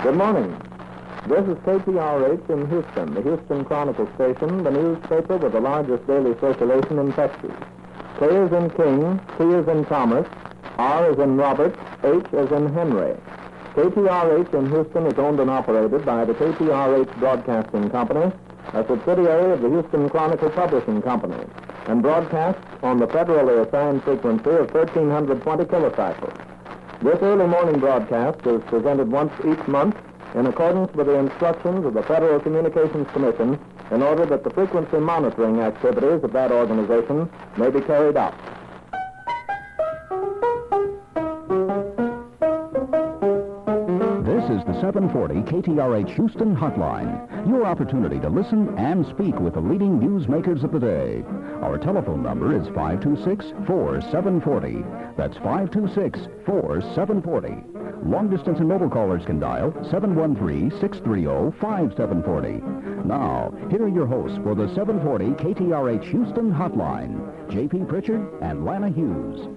Good morning. This is KTRH in Houston, the Houston Chronicle station, the newspaper with the largest daily circulation in Texas. K is in King, T is in Thomas, R is in Robert, H is in Henry. KTRH in Houston is owned and operated by the KTRH Broadcasting Company, a subsidiary of the Houston Chronicle Publishing Company, and broadcasts on the federally assigned frequency of 1,320 kilocycles. This early morning broadcast is presented once each month in accordance with the instructions of the Federal Communications Commission in order that the frequency monitoring activities of that organization may be carried out. This is the 740 KTRH Houston Hotline, your opportunity to listen and speak with the leading newsmakers of the day. Our telephone number is 526-4740. That's 526-4740. Long-distance and mobile callers can dial 713-630-5740. Now, here are your hosts for the 740 KTRH Houston Hotline, J.P. Pritchard and Lana Hughes.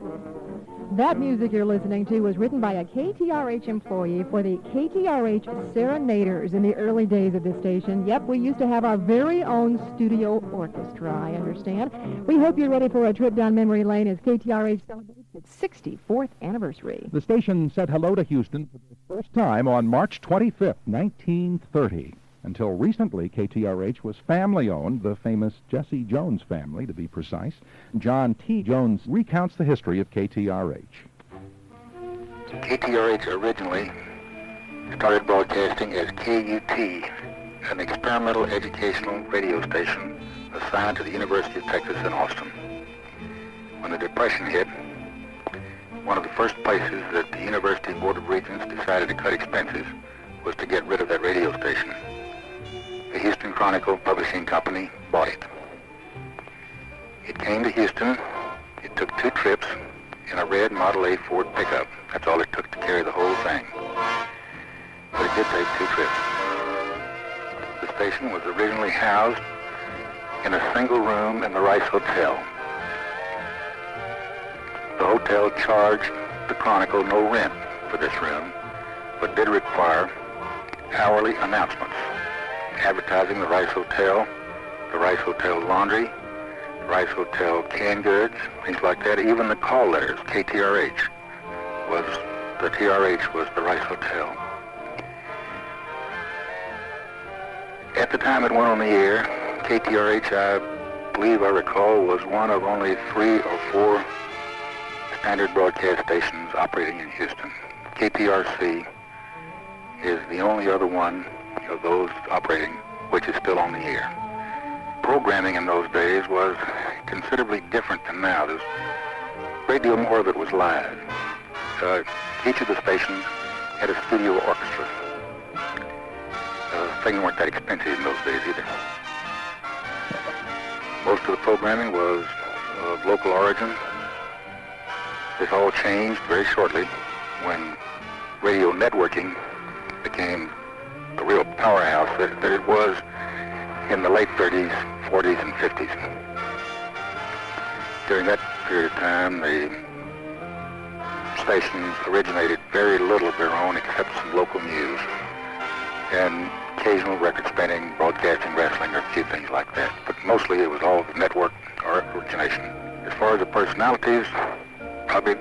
That music you're listening to was written by a KTRH employee for the KTRH Serenaders in the early days of the station. Yep, we used to have our very own studio orchestra, I understand. We hope you're ready for a trip down memory lane as KTRH celebrates its 64th anniversary. The station said hello to Houston for the first time on March 25th, 1930. Until recently, KTRH was family-owned, the famous Jesse Jones family, to be precise. John T. Jones recounts the history of KTRH. KTRH originally started broadcasting as KUT, an experimental educational radio station assigned to the University of Texas in Austin. When the Depression hit, one of the first places that the University Board of Regents decided to cut expenses was to get rid of that radio station. The Houston Chronicle Publishing Company bought it. It came to Houston. It took 2 trips in a red Model A Ford pickup. That's all it took to carry the whole thing. But it did take 2 trips. The station was originally housed in a single room in the Rice Hotel. The hotel charged the Chronicle no rent for this room, but did require hourly announcements advertising the Rice Hotel Laundry, the Rice Hotel canned goods, things like that. Even the call letters, KTRH, the TRH was the Rice Hotel. At the time it went on the air, KTRH, I believe I recall, was one of only 3 or 4 standard broadcast stations operating in Houston. KTRC is the only other one of those operating which is still on the air. Programming in those days was considerably different than now. There's a great deal more of it was live. Each of the stations had a studio orchestra. Things weren't that expensive in those days either. Most of the programming was of local origin. This all changed very shortly when radio networking became the real powerhouse that it was in the late 30s, 40s, and 50s. During that period of time, the stations originated very little of their own except some local news and occasional record spinning, broadcasting, wrestling, or a few things like that. But mostly it was all network or origination. As far as the personalities, probably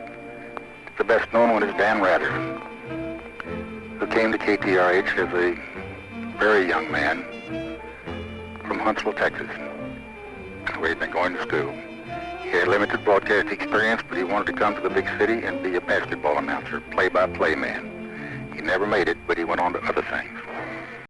the best known one is Dan Rather, who came to KTRH as a very young man from Huntsville, Texas, where he'd been going to school. He had limited broadcast experience, but he wanted to come to the big city and be a basketball announcer, play-by-play man. He never made it, but he went on to other things.